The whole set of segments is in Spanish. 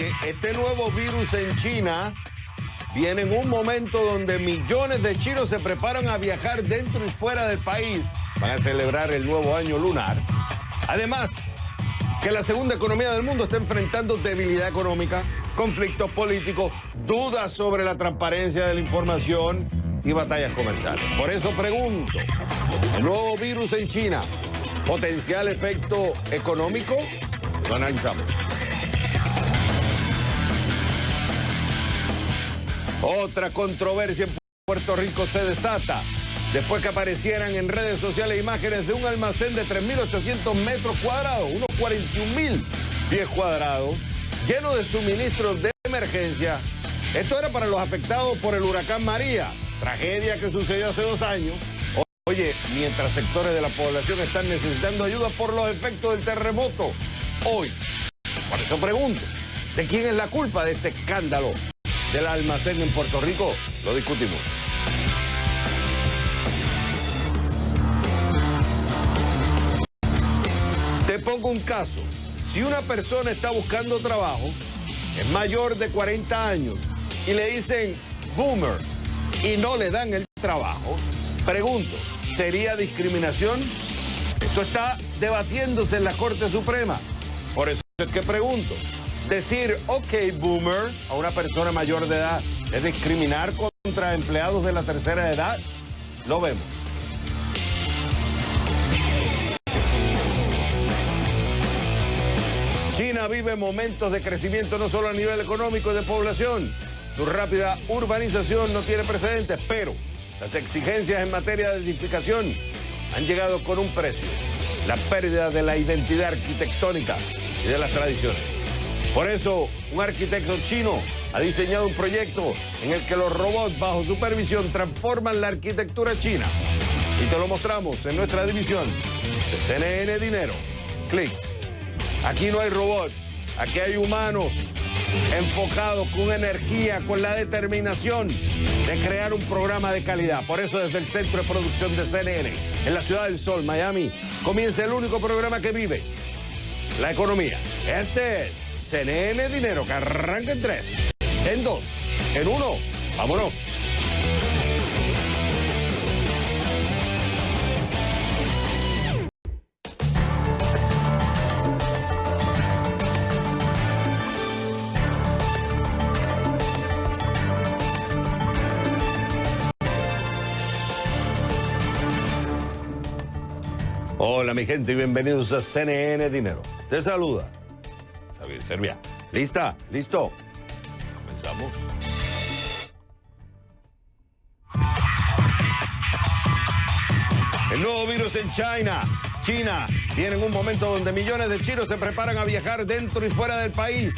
Oye, este nuevo virus en China viene en un momento donde millones de chinos se preparan a viajar dentro y fuera del país para celebrar el nuevo año lunar. Además, que la segunda economía del mundo está enfrentando debilidad económica, conflictos políticos, dudas sobre la transparencia de la información y batallas comerciales. Por eso pregunto, ¿el nuevo virus en China, potencial efecto económico? Lo analizamos. Otra controversia en Puerto Rico se desata después que aparecieran en redes sociales imágenes de un almacén de 3.800 metros cuadrados, unos 41.000 pies cuadrados, lleno de suministros de emergencia. Esto era para los afectados por el huracán María, tragedia que sucedió hace 2 años. Oye, mientras sectores de la población están necesitando ayuda por los efectos del terremoto, hoy, por eso pregunto, ¿de quién es la culpa de este escándalo del almacén en Puerto Rico? Lo discutimos. Te pongo un caso. Si una persona está buscando trabajo, es mayor de 40 años, y le dicen boomer y no le dan el trabajo, pregunto, ¿sería discriminación? Esto está debatiéndose en la Corte Suprema. Por eso es que pregunto, decir ok boomer a una persona mayor de edad es discriminar contra empleados de la tercera edad. Lo vemos. China vive momentos de crecimiento no solo a nivel económico y de población. Su rápida urbanización no tiene precedentes, pero las exigencias en materia de edificación han llegado con un precio: la pérdida de la identidad arquitectónica y de las tradiciones. Por eso, un arquitecto chino ha diseñado un proyecto en el que los robots bajo supervisión transforman la arquitectura china. Y te lo mostramos en nuestra división de CNN Dinero. Clics. Aquí no hay robots, aquí hay humanos enfocados con energía, con la determinación de crear un programa de calidad. Por eso, desde el Centro de Producción de CNN, en la Ciudad del Sol, Miami, comienza el único programa que vive la economía. Este es CNN Dinero, que arranca en 3, en 2, en 1. ¡Vámonos! Hola mi gente y bienvenidos a CNN Dinero. Te saluda Xavier Serviá. ¿Lista? ¿Listo? Comenzamos. El nuevo virus en China viene en un momento donde millones de chinos se preparan a viajar dentro y fuera del país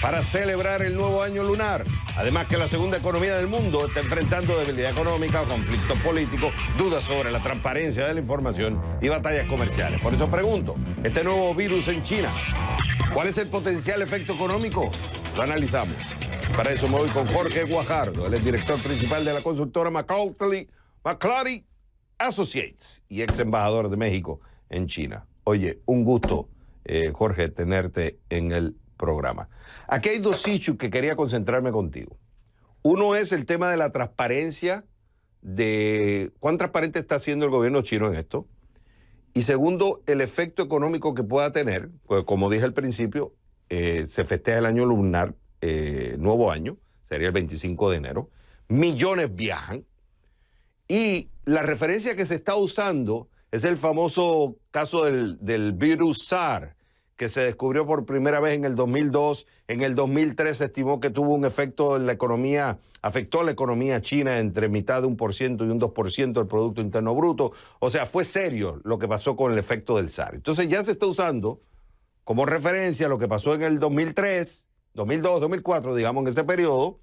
para celebrar el nuevo año lunar. Además que la segunda economía del mundo está enfrentando debilidad económica, conflictos políticos, dudas sobre la transparencia de la información y batallas comerciales. Por eso pregunto, este nuevo virus en China, ¿cuál es el potencial efecto económico? Lo analizamos. Para eso me voy con Jorge Guajardo. Él es director principal de la consultora McClary Associates y ex embajador de México en China. Oye, un gusto, Jorge, tenerte en el programa. Aquí hay 2 issues que quería concentrarme contigo. Uno es el tema de la transparencia, de cuán transparente está haciendo el gobierno chino en esto. Y segundo, el efecto económico que pueda tener, pues como dije al principio, se festeja el año lunar, nuevo año, sería el 25 de enero. Millones viajan. Y la referencia que se está usando es el famoso caso del virus SARS, que se descubrió por primera vez en el 2002. En el 2003 se estimó que tuvo un efecto en la economía, afectó a la economía china entre mitad de 1% y un 2% del Producto Interno Bruto. O sea, fue serio lo que pasó con el efecto del SARS. Entonces ya se está usando como referencia lo que pasó en el 2003, 2002, 2004, digamos en ese periodo,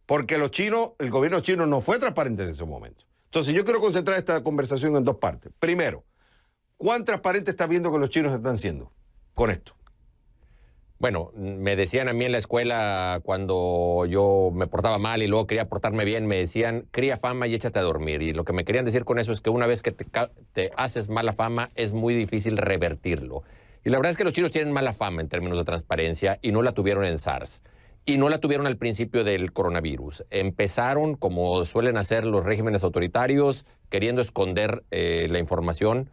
porque el gobierno chino no fue transparente en ese momento. Entonces yo quiero concentrar esta conversación en 2 partes. Primero, ¿cuán transparente está viendo que los chinos están siendo con esto? Bueno, me decían a mí en la escuela cuando yo me portaba mal y luego quería portarme bien, me decían, cría fama y échate a dormir. Y lo que me querían decir con eso es que una vez que te haces mala fama es muy difícil revertirlo. Y la verdad es que los chinos tienen mala fama en términos de transparencia y no la tuvieron en SARS. Y no la tuvieron al principio del coronavirus. Empezaron, como suelen hacer los regímenes autoritarios, queriendo esconder la información.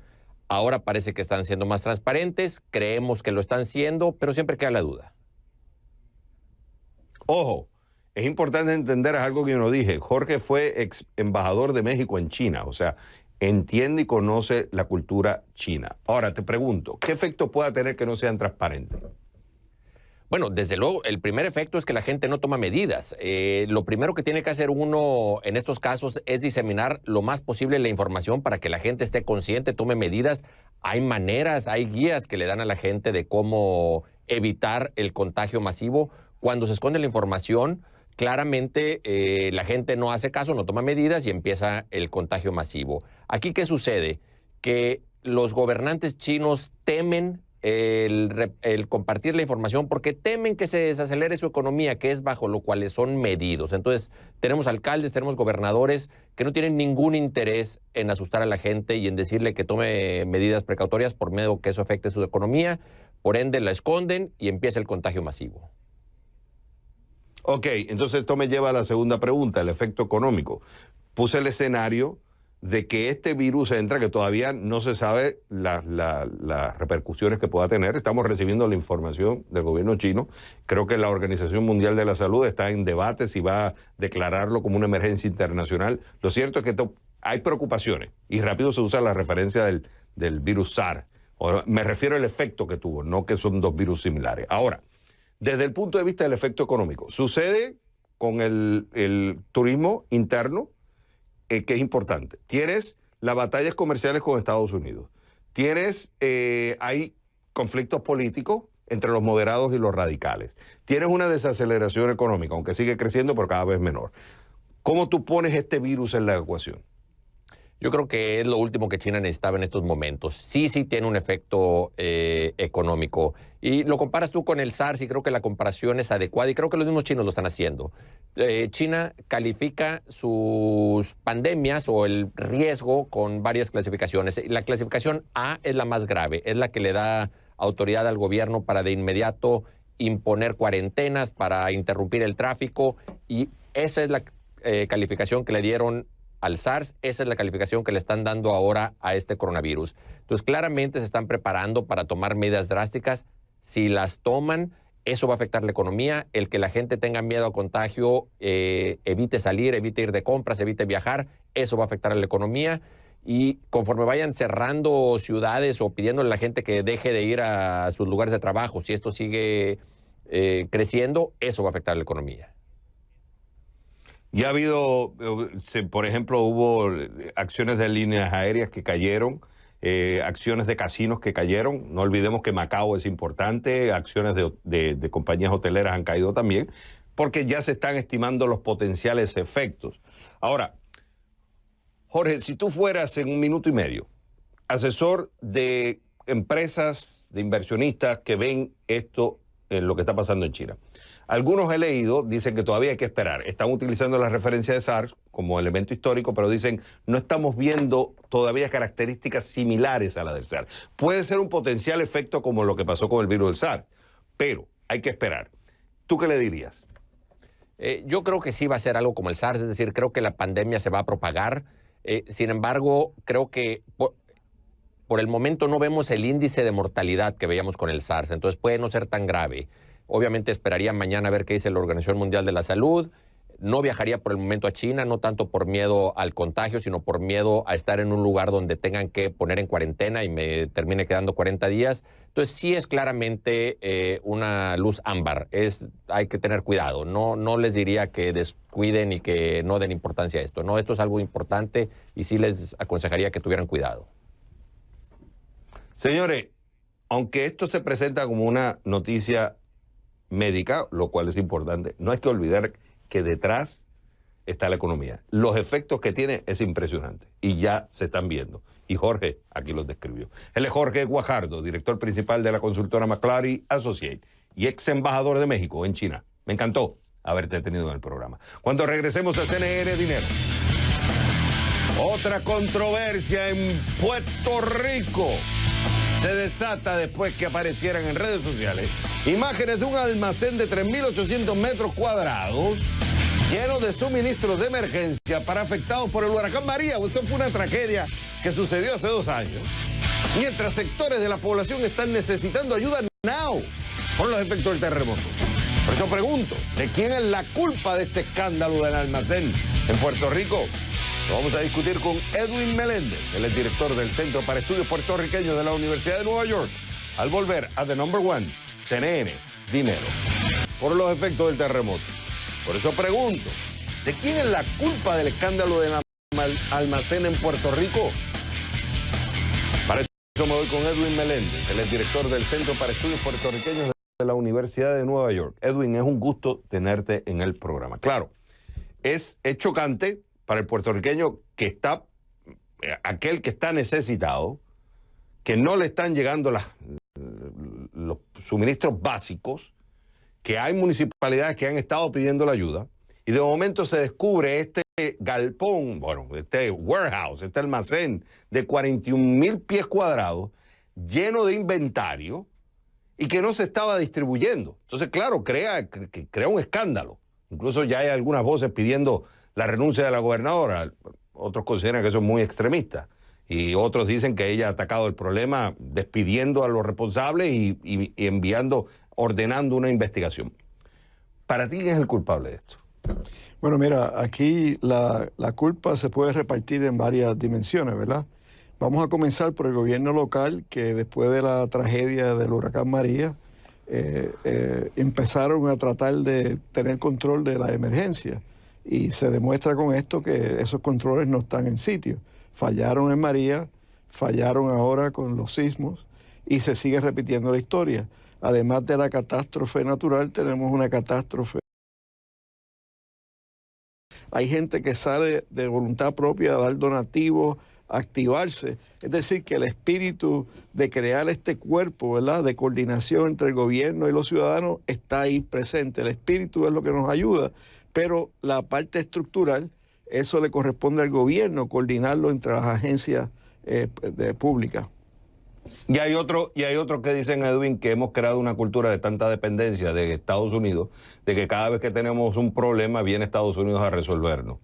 Ahora parece que están siendo más transparentes, creemos que lo están siendo, pero siempre queda la duda. Ojo, es importante entender algo que yo no dije. Jorge fue ex embajador de México en China, o sea, entiende y conoce la cultura china. Ahora te pregunto, ¿qué efecto pueda tener que no sean transparentes? Bueno, desde luego, el primer efecto es que la gente no toma medidas. Lo primero que tiene que hacer uno en estos casos es diseminar lo más posible la información para que la gente esté consciente, tome medidas. Hay maneras, hay guías que le dan a la gente de cómo evitar el contagio masivo. Cuando se esconde la información, claramente la gente no hace caso, no toma medidas y empieza el contagio masivo. Aquí, ¿qué sucede? Que los gobernantes chinos temen el compartir la información porque temen que se desacelere su economía, que es bajo lo cual son medidos. Entonces, tenemos alcaldes, tenemos gobernadores que no tienen ningún interés en asustar a la gente y en decirle que tome medidas precautorias por miedo que eso afecte su economía. Por ende, la esconden y empieza el contagio masivo. Ok, entonces esto me lleva a la segunda pregunta, el efecto económico. Puse el escenario de que este virus entra, que todavía no se sabe las repercusiones que pueda tener. Estamos recibiendo la información del gobierno chino. Creo que la Organización Mundial de la Salud está en debate si va a declararlo como una emergencia internacional. Lo cierto es que hay preocupaciones y rápido se usa la referencia del virus SARS. Me refiero al efecto que tuvo, no que son dos virus similares. Ahora, desde el punto de vista del efecto económico, sucede con el turismo interno, que es importante. Tienes las batallas comerciales con Estados Unidos. Hay conflictos políticos entre los moderados y los radicales. Tienes una desaceleración económica, aunque sigue creciendo, pero cada vez menor. ¿Cómo tú pones este virus en la ecuación? Yo creo que es lo último que China necesitaba en estos momentos. Sí tiene un efecto económico. Y lo comparas tú con el SARS y creo que la comparación es adecuada y creo que los mismos chinos lo están haciendo. China califica sus pandemias o el riesgo con varias clasificaciones. La clasificación A es la más grave, es la que le da autoridad al gobierno para de inmediato imponer cuarentenas, para interrumpir el tráfico y esa es la calificación que le dieron al SARS, esa es la calificación que le están dando ahora a este coronavirus. Entonces, claramente se están preparando para tomar medidas drásticas. Si las toman, eso va a afectar la economía. El que la gente tenga miedo a contagio, evite salir, evite ir de compras, evite viajar, eso va a afectar a la economía. Y conforme vayan cerrando ciudades o pidiéndole a la gente que deje de ir a sus lugares de trabajo, si esto sigue creciendo, eso va a afectar a la economía. Ya ha habido, por ejemplo, hubo acciones de líneas aéreas que cayeron, acciones de casinos que cayeron. No olvidemos que Macao es importante, acciones de compañías hoteleras han caído también, porque ya se están estimando los potenciales efectos. Ahora, Jorge, si tú fueras en 1 minuto y medio asesor de empresas, de inversionistas que ven esto, lo que está pasando en China. Algunos he leído, dicen que todavía hay que esperar. Están utilizando la referencia de SARS como elemento histórico, pero dicen no estamos viendo todavía características similares a la del SARS. Puede ser un potencial efecto como lo que pasó con el virus del SARS, pero hay que esperar. ¿Tú qué le dirías? Yo creo que sí va a ser algo como el SARS, es decir, creo que la pandemia se va a propagar. Sin embargo, creo que por el momento no vemos el índice de mortalidad que veíamos con el SARS, entonces puede no ser tan grave. Obviamente esperaría mañana a ver qué dice la Organización Mundial de la Salud. No viajaría por el momento a China, no tanto por miedo al contagio, sino por miedo a estar en un lugar donde tengan que poner en cuarentena y me termine quedando 40 días. Entonces sí es claramente una luz ámbar. Hay que tener cuidado. No les diría que descuiden y que no den importancia a esto. No, esto es algo importante y sí les aconsejaría que tuvieran cuidado. Señores, aunque esto se presenta como una noticia médica, lo cual es importante, no hay que olvidar que detrás está la economía. Los efectos que tiene es impresionante y ya se están viendo. Y Jorge aquí los describió. Él es Jorge Guajardo, director principal de la consultora McClary Associates y ex embajador de México en China. Me encantó haberte tenido en el programa. Cuando regresemos a CNN Dinero, otra controversia en Puerto Rico. se desata después que aparecieran en redes sociales imágenes de un almacén de 3.800 metros cuadrados lleno de suministros de emergencia para afectados por el huracán María. Eso fue una tragedia que sucedió hace 2 años. Mientras sectores de la población están necesitando ayuda now por los efectos del terremoto. Por eso pregunto, ¿de quién es la culpa de este escándalo del almacén en Puerto Rico? Lo vamos a discutir con Edwin Meléndez, él es director del Centro para Estudios Puertorriqueños de la Universidad de Nueva York, al volver a The Number One, CNN, Dinero, por los efectos del terremoto. Por eso pregunto, ¿de quién es la culpa del escándalo del almacén en Puerto Rico? Para eso me voy con Edwin Meléndez, él es director del Centro para Estudios Puertorriqueños de la Universidad de Nueva York. Edwin, es un gusto tenerte en el programa. Claro, es chocante para el puertorriqueño que está, aquel que está necesitado, que no le están llegando los suministros básicos, que hay municipalidades que han estado pidiendo la ayuda, y de momento se descubre este galpón, bueno, este warehouse, este almacén de 41,000 pies cuadrados, lleno de inventario, y que no se estaba distribuyendo. Entonces, claro, crea un escándalo. Incluso ya hay algunas voces pidiendo la renuncia de la gobernadora. Otros consideran que eso es muy extremista. Y otros dicen que ella ha atacado el problema despidiendo a los responsables y ordenando una investigación. ¿Para ti quién es el culpable de esto? Bueno, mira, aquí la culpa se puede repartir en varias dimensiones, ¿verdad? Vamos a comenzar por el gobierno local, que después de la tragedia del huracán María, empezaron a tratar de tener control de la emergencia. Y se demuestra con esto que esos controles no están en sitio. Fallaron en María, fallaron ahora con los sismos y se sigue repitiendo la historia. Además de la catástrofe natural, tenemos una catástrofe. Hay gente que sale de voluntad propia a dar donativos, a activarse. Es decir, que el espíritu de crear este cuerpo, ¿verdad?, de coordinación entre el gobierno y los ciudadanos está ahí presente. El espíritu es lo que nos ayuda. Pero la parte estructural, eso le corresponde al gobierno, coordinarlo entre las agencias públicas. Y hay otro que dicen, Edwin, que hemos creado una cultura de tanta dependencia de Estados Unidos, de que cada vez que tenemos un problema viene Estados Unidos a resolvernos.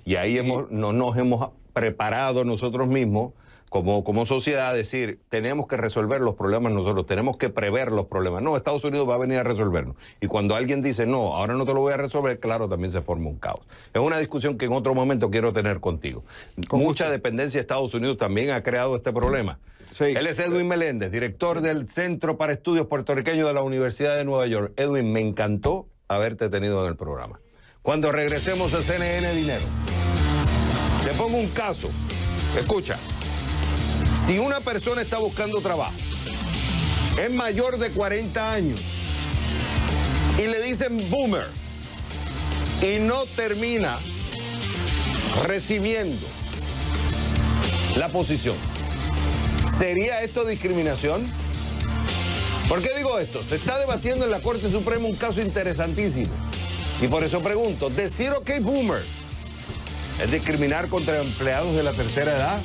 Y ahí no nos hemos preparado nosotros mismos como sociedad a decir, tenemos que resolver los problemas nosotros, tenemos que prever los problemas. No, Estados Unidos va a venir a resolvernos. Y cuando alguien dice, no, ahora no te lo voy a resolver, claro, también se forma un caos. Es una discusión que en otro momento quiero tener contigo. Mucha dependencia de Estados Unidos también ha creado este problema. Sí. Él es Edwin Meléndez, director del Centro para Estudios Puertorriqueños de la Universidad de Nueva York. Edwin, me encantó haberte tenido en el programa. Cuando regresemos a CNN Dinero, te pongo un caso. Escucha. Si una persona está buscando trabajo, es mayor de 40 años y le dicen boomer y no termina recibiendo la posición, ¿sería esto discriminación? ¿Por qué digo esto? Se está debatiendo en la Corte Suprema un caso interesantísimo y por eso pregunto, ¿decir ok boomer es discriminar contra empleados de la tercera edad?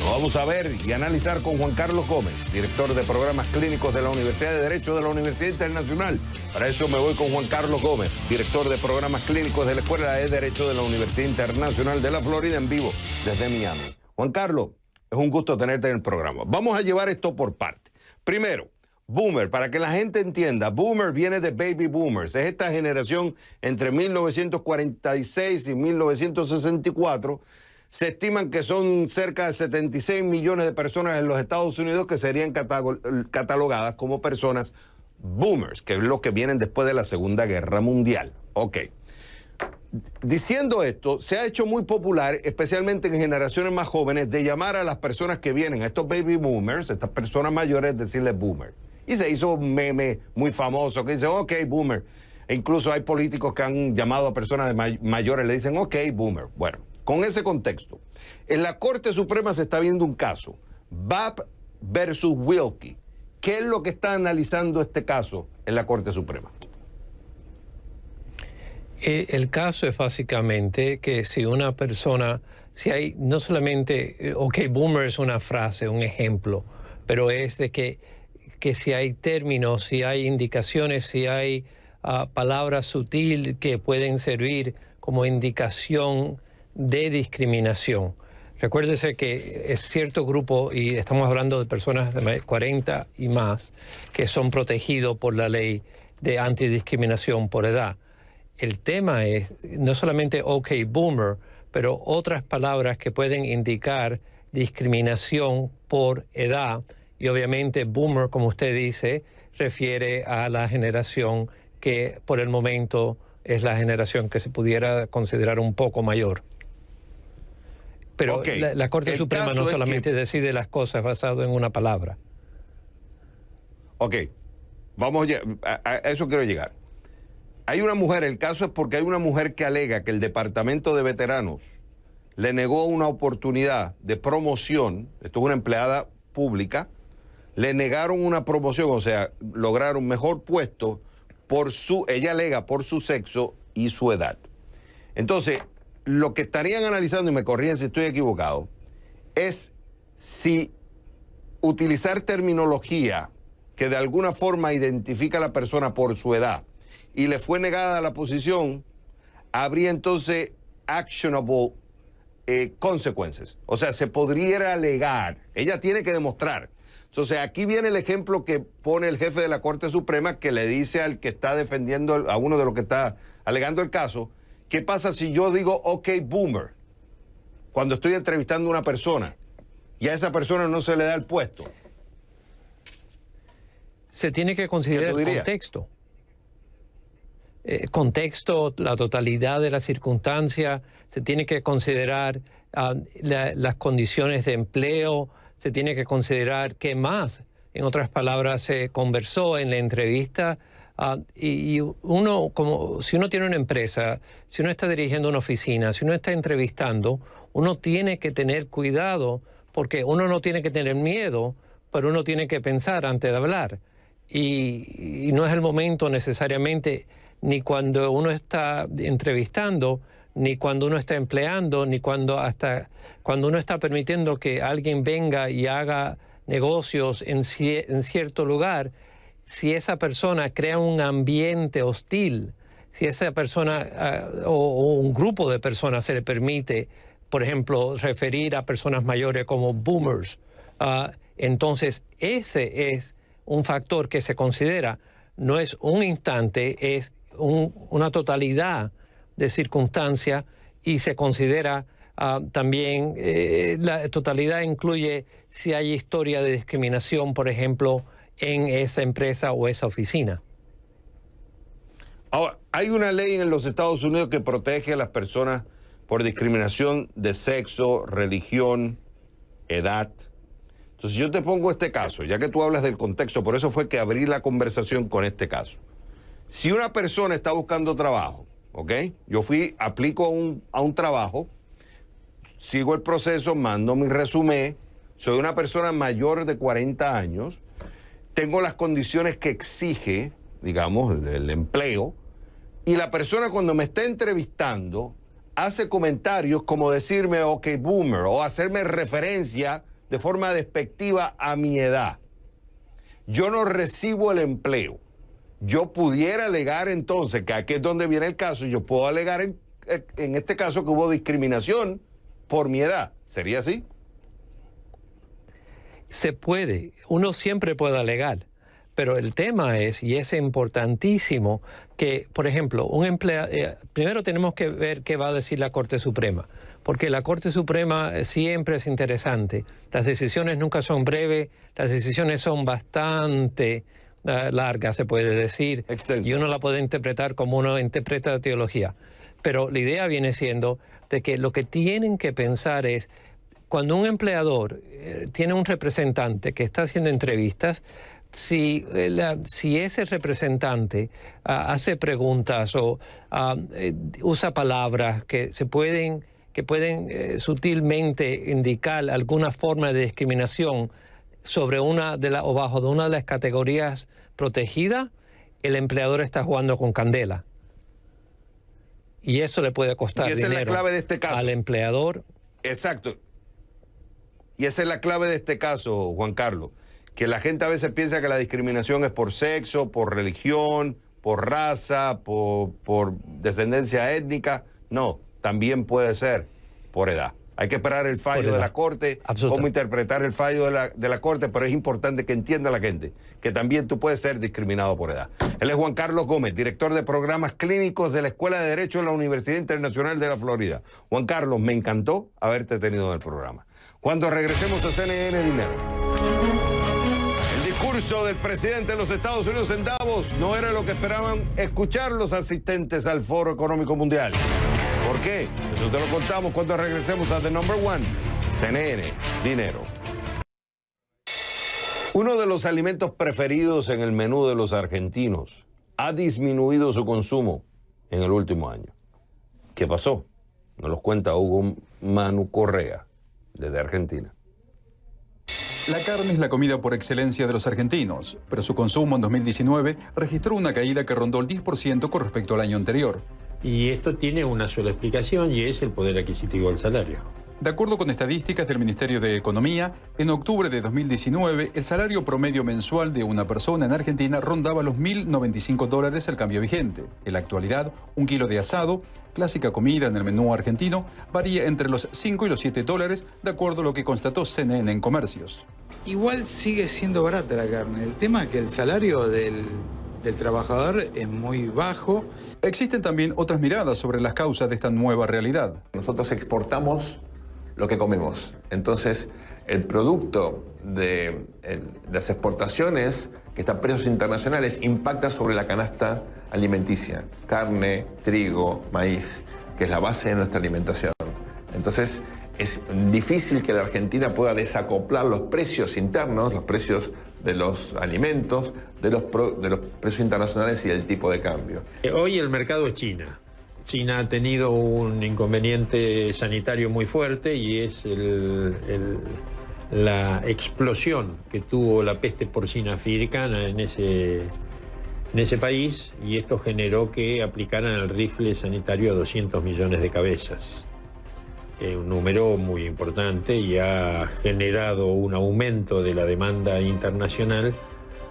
Lo vamos a ver y analizar con Juan Carlos Gómez, director de programas clínicos de la Universidad de Derecho de la Universidad Internacional. Para eso me voy con Juan Carlos Gómez, director de programas clínicos de la Escuela de Derecho de la Universidad Internacional de la Florida, en vivo desde Miami. Juan Carlos, es un gusto tenerte en el programa. Vamos a llevar esto por partes. Primero, boomer, para que la gente entienda, boomer viene de baby boomers. Es esta generación entre 1946 y 1964. Se estiman que son cerca de 76 millones de personas en los Estados Unidos que serían catalogadas como personas boomers, que es lo que vienen después de la Segunda Guerra Mundial. Ok. Diciendo esto, se ha hecho muy popular, especialmente en generaciones más jóvenes, de llamar a las personas que vienen, a estos baby boomers, estas personas mayores, decirles boomer. Y se hizo un meme muy famoso que dice, ok, boomer. E incluso hay políticos que han llamado a personas mayores, le dicen, ok, boomer. Bueno. Con ese contexto, en la Corte Suprema se está viendo un caso, Babb versus Wilkie. ¿Qué es lo que está analizando este caso en la Corte Suprema? El caso es básicamente que si una persona, si hay no solamente, ok, boomer es una frase, un ejemplo, pero es de que si hay términos, si hay indicaciones, si hay palabras sutiles que pueden servir como indicación de discriminación. Recuérdese que es cierto grupo, y estamos hablando de personas de 40 y más, que son protegidos por la ley de antidiscriminación por edad. El tema es no solamente OK Boomer, pero otras palabras que pueden indicar discriminación por edad. Y obviamente Boomer, como usted dice, refiere a la generación que por el momento es la generación que se pudiera considerar un poco mayor. Pero Okay. la Corte Suprema no solamente decide las cosas basado en una palabra. Ok, vamos a eso quiero llegar. Hay una mujer, el caso es porque hay una mujer que alega que el Departamento de Veteranos le negó una oportunidad de promoción, esto es una empleada pública, le negaron una promoción, o sea, lograron un mejor puesto ella alega por su sexo y su edad. Entonces, lo que estarían analizando, y me corrigen si estoy equivocado, es si utilizar terminología que de alguna forma identifica a la persona por su edad y le fue negada la posición, habría entonces actionable consequences. O sea, se podría alegar, ella tiene que demostrar. Entonces, aquí viene el ejemplo que pone el jefe de la Corte Suprema, que le dice al que está defendiendo, a uno de los que está alegando el caso, ¿qué pasa si yo digo OK Boomer cuando estoy entrevistando a una persona y a esa persona no se le da el puesto? Se tiene que considerar el contexto. Contexto, la totalidad de la circunstancia, se tiene que considerar las condiciones de empleo, se tiene que considerar qué más, en otras palabras, se conversó en la entrevista. Y uno, como si uno tiene una empresa, si uno está dirigiendo una oficina, si uno está entrevistando, uno tiene que tener cuidado, porque uno no tiene que tener miedo, pero uno tiene que pensar antes de hablar. Y no es el momento necesariamente ni cuando uno está entrevistando, ni cuando uno está empleando, ni hasta cuando uno está permitiendo que alguien venga y haga negocios en cierto lugar. Si esa persona crea un ambiente hostil, si esa persona o un grupo de personas se le permite, por ejemplo, referir a personas mayores como boomers, entonces ese es un factor que se considera, no es un instante, es una totalidad de circunstancias, y se considera también, la totalidad incluye si hay historia de discriminación, por ejemplo, en esa empresa o esa oficina. Ahora, hay una ley en los Estados Unidos que protege a las personas por discriminación de sexo, religión, edad. Entonces yo te pongo este caso, ya que tú hablas del contexto, por eso fue que abrí la conversación con este caso. Si una persona está buscando trabajo, ¿ok? Yo aplico a un trabajo, sigo el proceso, mando mi resumen, soy una persona mayor de 40 años, tengo las condiciones que exige, digamos, el empleo, y la persona cuando me está entrevistando hace comentarios como decirme OK Boomer o hacerme referencia de forma despectiva a mi edad. Yo no recibo el empleo. Yo pudiera alegar entonces, que aquí es donde viene el caso, yo puedo alegar en este caso que hubo discriminación por mi edad. ¿Sería así? Se puede, uno siempre puede alegar, pero el tema es, y es importantísimo, que, por ejemplo, un empleado, primero tenemos que ver qué va a decir la Corte Suprema, porque la Corte Suprema siempre es interesante. Las decisiones nunca son breves, las decisiones son bastante largas, se puede decir, Extensa. y uno la puede interpretar como uno interpreta la teología. Pero la idea viene siendo de que lo que tienen que pensar es, cuando un empleador tiene un representante que está haciendo entrevistas, si ese representante hace preguntas o usa palabras que pueden sutilmente indicar alguna forma de discriminación sobre o bajo de una de las categorías protegidas, el empleador está jugando con candela. Y eso le puede costar dinero. Y esa es la clave de este caso. Al empleador. Exacto. Y esa es la clave de este caso, Juan Carlos, que la gente a veces piensa que la discriminación es por sexo, por religión, por raza, por descendencia étnica. No, también puede ser por edad. Hay que esperar el fallo de la Corte, cómo interpretar el fallo de la Corte, pero es importante que entienda la gente que también tú puedes ser discriminado por edad. Él es Juan Carlos Gómez, director de programas clínicos de la Escuela de Derecho de la Universidad Internacional de la Florida. Juan Carlos, me encantó haberte tenido en el programa. Cuando regresemos a CNN Dinero. El discurso del presidente de los Estados Unidos en Davos no era lo que esperaban escuchar los asistentes al Foro Económico Mundial. ¿Por qué? Eso te lo contamos cuando regresemos a The Number One, CNN Dinero. Uno de los alimentos preferidos en el menú de los argentinos ha disminuido su consumo en el último año. ¿Qué pasó? Nos lo cuenta Hugo Manu Correa, desde Argentina. La carne es la comida por excelencia de los argentinos, pero su consumo en 2019 registró una caída que rondó el 10% con respecto al año anterior. Y esto tiene una sola explicación y es el poder adquisitivo del salario. De acuerdo con estadísticas del Ministerio de Economía, en octubre de 2019 el salario promedio mensual de una persona en Argentina rondaba los $1.095 al cambio vigente. En la actualidad, un kilo de asado, clásica comida en el menú argentino, varía entre los 5 y los $7, de acuerdo a lo que constató CNN en Comercios. Igual sigue siendo barata la carne. El tema es que el salario del trabajador es muy bajo. Existen también otras miradas sobre las causas de esta nueva realidad. Nosotros exportamos lo que comemos. Entonces, el producto de las exportaciones, que está a precios internacionales, impacta sobre la canasta alimenticia. Carne, trigo, maíz, que es la base de nuestra alimentación. Entonces, es difícil que la Argentina pueda desacoplar los precios internos, los precios de los alimentos, de los precios internacionales y del tipo de cambio. Hoy el mercado es China. China ha tenido un inconveniente sanitario muy fuerte y es la explosión que tuvo la peste porcina africana en ese país, y esto generó que aplicaran el rifle sanitario a 200 millones de cabezas. Un número muy importante y ha generado un aumento de la demanda internacional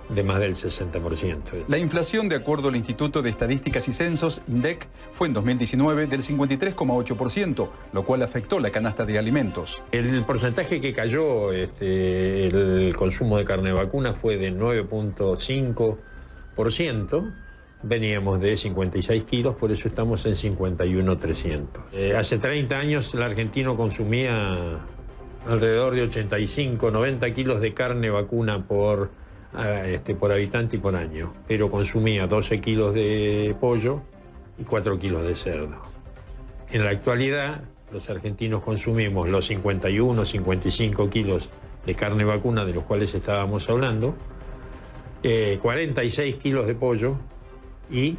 de más del 60%. La inflación, de acuerdo al Instituto de Estadísticas y Censos, INDEC, fue en 2019 del 53,8%, lo cual afectó la canasta de alimentos. El porcentaje que cayó el consumo de carne vacuna fue de 9,5%. Veníamos de 56 kilos, por eso estamos en 51,300. Hace 30 años el argentino consumía alrededor de 85, 90 kilos de carne vacuna por habitante y por año, pero consumía 12 kilos de pollo y 4 kilos de cerdo. En la actualidad, los argentinos consumimos los 51, 55 kilos de carne vacuna de los cuales estábamos hablando, 46 kilos de pollo y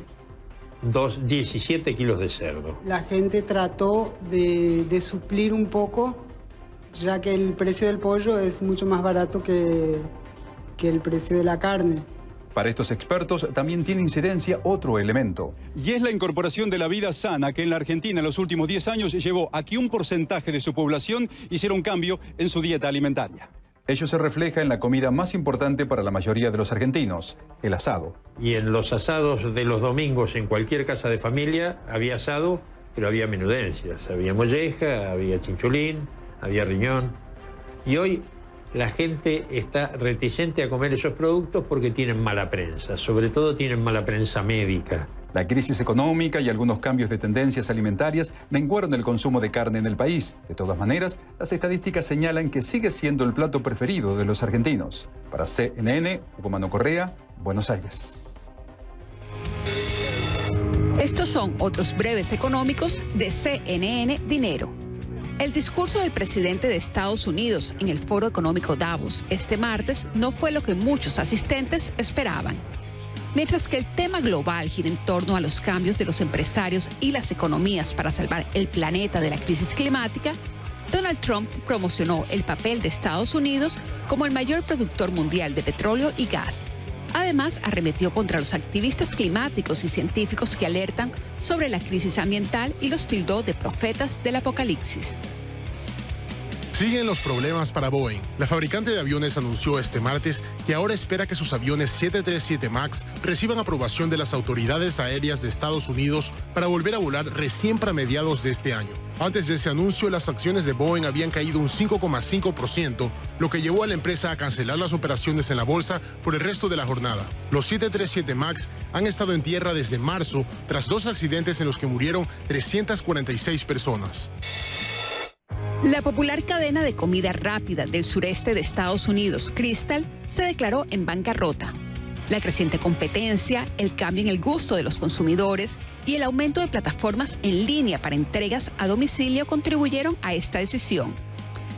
17 kilos de cerdo. La gente trató de suplir un poco, ya que el precio del pollo es mucho más barato que el precio de la carne. Para estos expertos también tiene incidencia otro elemento. Y es la incorporación de la vida sana que en la Argentina en los últimos 10 años llevó a que un porcentaje de su población hiciera un cambio en su dieta alimentaria. Ello se refleja en la comida más importante para la mayoría de los argentinos, el asado. Y en los asados de los domingos en cualquier casa de familia había asado, pero había menudencias. Había molleja, había chinchulín, había riñón. Y hoy la gente está reticente a comer esos productos porque tienen mala prensa, sobre todo tienen mala prensa médica. La crisis económica y algunos cambios de tendencias alimentarias menguaron el consumo de carne en el país. De todas maneras, las estadísticas señalan que sigue siendo el plato preferido de los argentinos. Para CNN, Hugo Manu Correa, Buenos Aires. Estos son otros breves económicos de CNN Dinero. El discurso del presidente de Estados Unidos en el Foro Económico Davos este martes no fue lo que muchos asistentes esperaban. Mientras que el tema global gira en torno a los cambios de los empresarios y las economías para salvar el planeta de la crisis climática, Donald Trump promocionó el papel de Estados Unidos como el mayor productor mundial de petróleo y gas. Además, arremetió contra los activistas climáticos y científicos que alertan sobre la crisis ambiental y los tildó de profetas del apocalipsis. Siguen los problemas para Boeing. La fabricante de aviones anunció este martes que ahora espera que sus aviones 737 MAX reciban aprobación de las autoridades aéreas de Estados Unidos para volver a volar recién para mediados de este año. Antes de ese anuncio, las acciones de Boeing habían caído un 5,5%, lo que llevó a la empresa a cancelar las operaciones en la bolsa por el resto de la jornada. Los 737 MAX han estado en tierra desde marzo, tras 2 accidentes en los que murieron 346 personas. La popular cadena de comida rápida del sureste de Estados Unidos, Krystal, se declaró en bancarrota. La creciente competencia, el cambio en el gusto de los consumidores y el aumento de plataformas en línea para entregas a domicilio contribuyeron a esta decisión.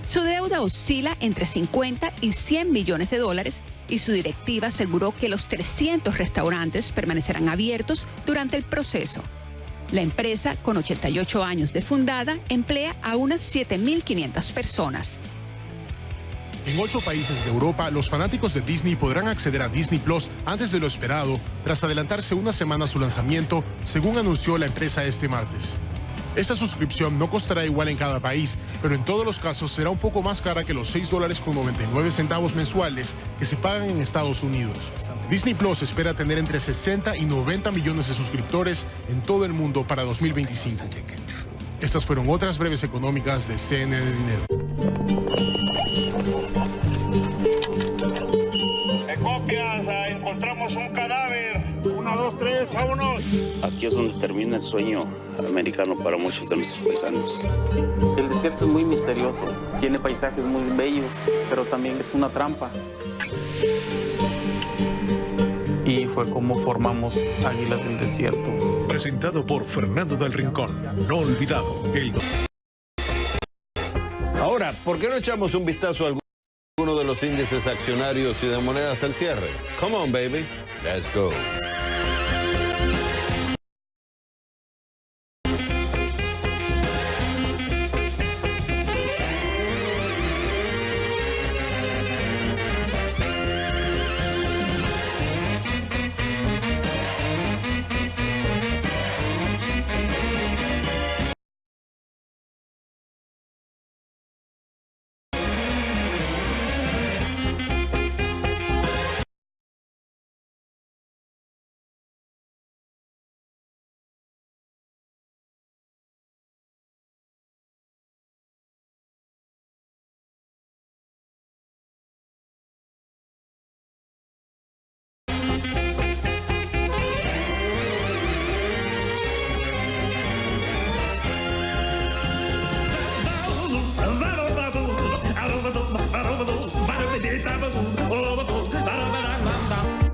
Su deuda oscila entre 50 y 100 millones de dólares y su directiva aseguró que los 300 restaurantes permanecerán abiertos durante el proceso. La empresa, con 88 años de fundada, emplea a unas 7.500 personas. En 8 países de Europa, los fanáticos de Disney podrán acceder a Disney Plus antes de lo esperado, tras adelantarse una semana su lanzamiento, según anunció la empresa este martes. Esta suscripción no costará igual en cada país, pero en todos los casos será un poco más cara que los $6.99 mensuales que se pagan en Estados Unidos. Disney Plus espera tener entre 60 y 90 millones de suscriptores en todo el mundo para 2025. Estas fueron otras breves económicas de CNN Dinero. Copias, encontramos un cadáver. 1, 2, 3, vámonos. Aquí es donde termina el sueño americano para muchos de nuestros paisanos. El desierto es muy misterioso, tiene paisajes muy bellos, pero también es una trampa. Y fue como formamos Águilas del Desierto. Presentado por Fernando del Rincón. No olvidado. Ahora, ¿por qué no echamos un vistazo a alguno de los índices accionarios y de monedas al cierre? Come on, baby. Let's go.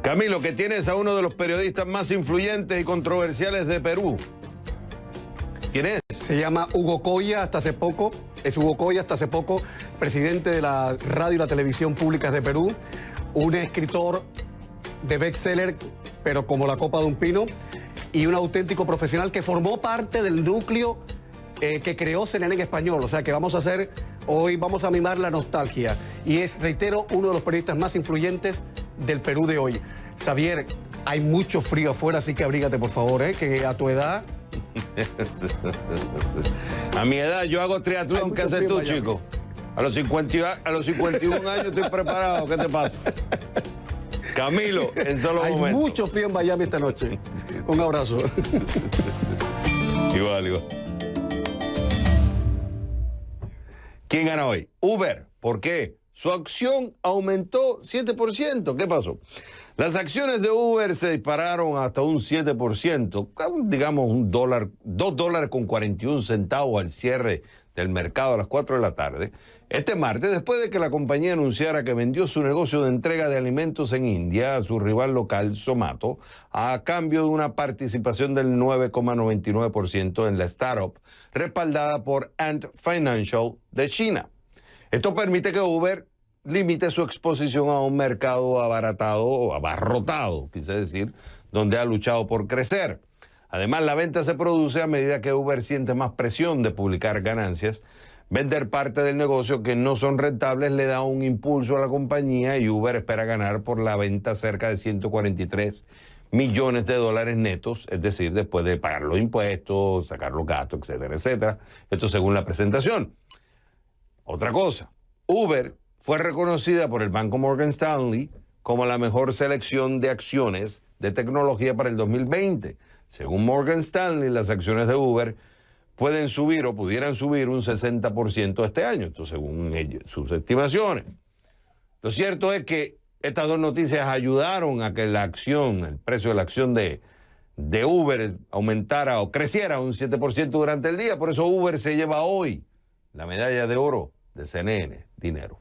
Camilo, que tienes a uno de los periodistas más influyentes y controversiales de Perú. ¿Quién es? Se llama Hugo Coya, hasta hace poco, presidente de la radio y la televisión públicas de Perú, un escritor de bestseller, pero como la copa de un pino, y un auténtico profesional que formó parte del núcleo que creó CNN en español. O sea que hoy vamos a mimar la nostalgia. Y es, reitero, uno de los periodistas más influyentes del Perú de hoy. Xavier, hay mucho frío afuera, así que abrígate, por favor, que a tu edad... A mi edad yo hago triatlón. ¿Qué haces tú, chico? A los 51 años estoy preparado. ¿Qué te pasa? Camilo, en solo momento. Hay mucho frío en Miami esta noche. Un abrazo. Igual. ¿Quién gana hoy? Uber. ¿Por qué? Su acción aumentó 7%. ¿Qué pasó? Las acciones de Uber se dispararon hasta un 7%, digamos $2 con 41 centavos al cierre del mercado a las 4 de la tarde. Este martes, después de que la compañía anunciara que vendió su negocio de entrega de alimentos en India a su rival local, Zomato, a cambio de una participación del 9,99% en la startup, respaldada por Ant Financial de China. Esto permite que Uber limite su exposición a un mercado abaratado o abarrotado, quise decir, donde ha luchado por crecer. Además, la venta se produce a medida que Uber siente más presión de publicar ganancias. Vender parte del negocio que no son rentables le da un impulso a la compañía y Uber espera ganar por la venta cerca de $143 millones netos, es decir, después de pagar los impuestos, sacar los gastos, etcétera, etcétera. Esto según la presentación. Otra cosa, Uber fue reconocida por el banco Morgan Stanley como la mejor selección de acciones de tecnología para el 2020. Según Morgan Stanley, las acciones de Uber pueden subir o pudieran subir un 60% este año, esto según sus estimaciones. Lo cierto es que estas dos noticias ayudaron a que la acción, el precio de la acción de Uber aumentara o creciera un 7% durante el día. Por eso Uber se lleva hoy la medalla de oro de CNN Dinero.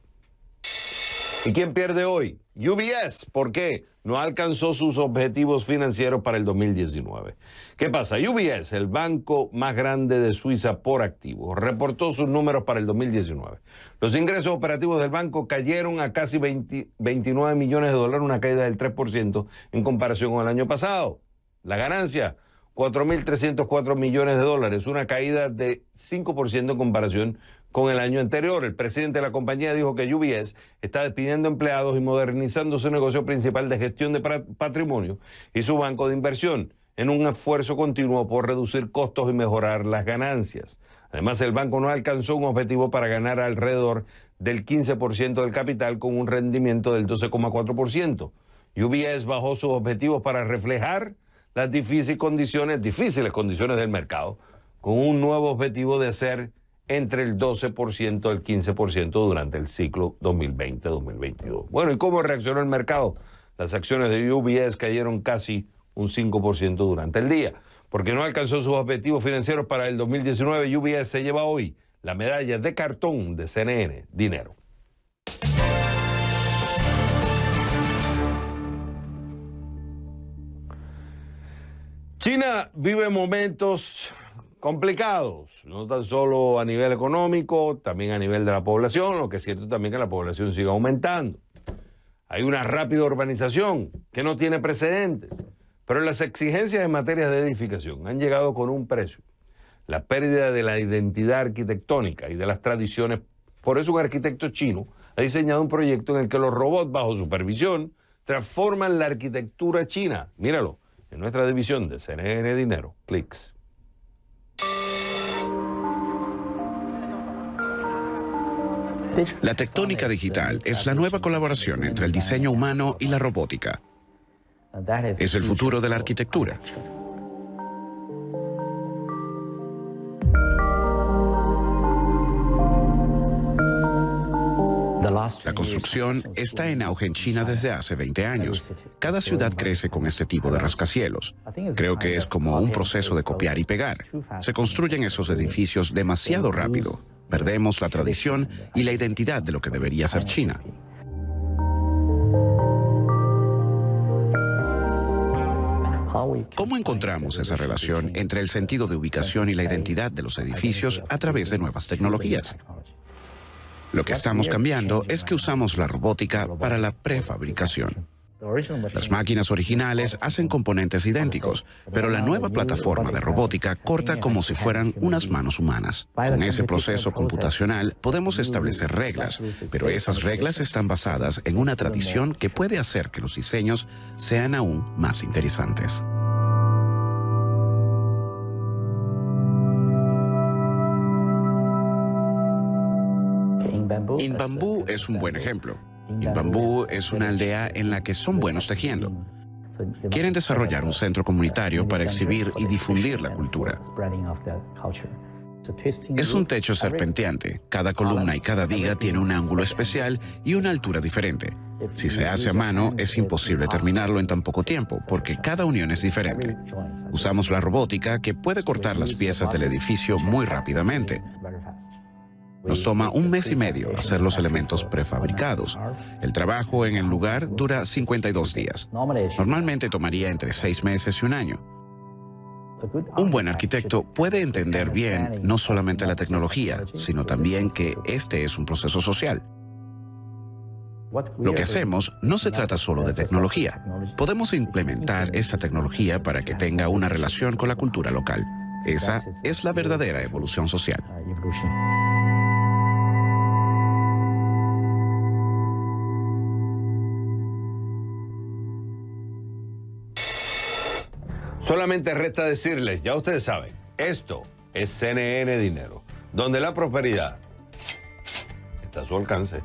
¿Y quién pierde hoy? UBS. ¿Por qué? No alcanzó sus objetivos financieros para el 2019. ¿Qué pasa? UBS, el banco más grande de Suiza por activos, reportó sus números para el 2019. Los ingresos operativos del banco cayeron a casi 29 millones de dólares, una caída del 3% en comparación con el año pasado. La ganancia, 4.304 millones de dólares, una caída de 5% en comparación con el año anterior. El presidente de la compañía dijo que UBS está despidiendo empleados y modernizando su negocio principal de gestión de patrimonio y su banco de inversión en un esfuerzo continuo por reducir costos y mejorar las ganancias. Además, el banco no alcanzó un objetivo para ganar alrededor del 15% del capital con un rendimiento del 12,4%. UBS bajó sus objetivos para reflejar las difíciles condiciones del mercado, con un nuevo objetivo de ser entre el 12% y el 15% durante el ciclo 2020-2022. Bueno, ¿y cómo reaccionó el mercado? Las acciones de UBS cayeron casi un 5% durante el día. Porque no alcanzó sus objetivos financieros para el 2019, UBS se lleva hoy la medalla de cartón de CNN Dinero. China vive momentos complicados, no tan solo a nivel económico, también a nivel de la población, lo que es cierto también que la población sigue aumentando. Hay una rápida urbanización que no tiene precedentes, pero las exigencias en materia de edificación han llegado con un precio. La pérdida de la identidad arquitectónica y de las tradiciones. Por eso un arquitecto chino ha diseñado un proyecto en el que los robots bajo supervisión transforman la arquitectura china. Míralo, en nuestra división de CNN Dinero, Clics. La tectónica digital es la nueva colaboración entre el diseño humano y la robótica. Es el futuro de la arquitectura. La construcción está en auge en China desde hace 20 años. Cada ciudad crece con este tipo de rascacielos. Creo que es como un proceso de copiar y pegar. Se construyen esos edificios demasiado rápido. Perdemos la tradición y la identidad de lo que debería ser China. ¿Cómo encontramos esa relación entre el sentido de ubicación y la identidad de los edificios a través de nuevas tecnologías? Lo que estamos cambiando es que usamos la robótica para la prefabricación. Las máquinas originales hacen componentes idénticos, pero la nueva plataforma de robótica corta como si fueran unas manos humanas. Con ese proceso computacional podemos establecer reglas, pero esas reglas están basadas en una tradición que puede hacer que los diseños sean aún más interesantes. Inbambú es un buen ejemplo. Inbambú es una aldea en la que son buenos tejiendo. Quieren desarrollar un centro comunitario para exhibir y difundir la cultura. Es un techo serpenteante. Cada columna y cada viga tiene un ángulo especial y una altura diferente. Si se hace a mano, es imposible terminarlo en tan poco tiempo, porque cada unión es diferente. Usamos la robótica que puede cortar las piezas del edificio muy rápidamente. Nos toma 1 mes y medio hacer los elementos prefabricados. El trabajo en el lugar dura 52 días. Normalmente tomaría entre 6 meses y 1 año. Un buen arquitecto puede entender bien no solamente la tecnología, sino también que este es un proceso social. Lo que hacemos no se trata solo de tecnología. Podemos implementar esta tecnología para que tenga una relación con la cultura local. Esa es la verdadera evolución social. Solamente resta decirles, ya ustedes saben, esto es CNN Dinero, donde la prosperidad Está a su alcance.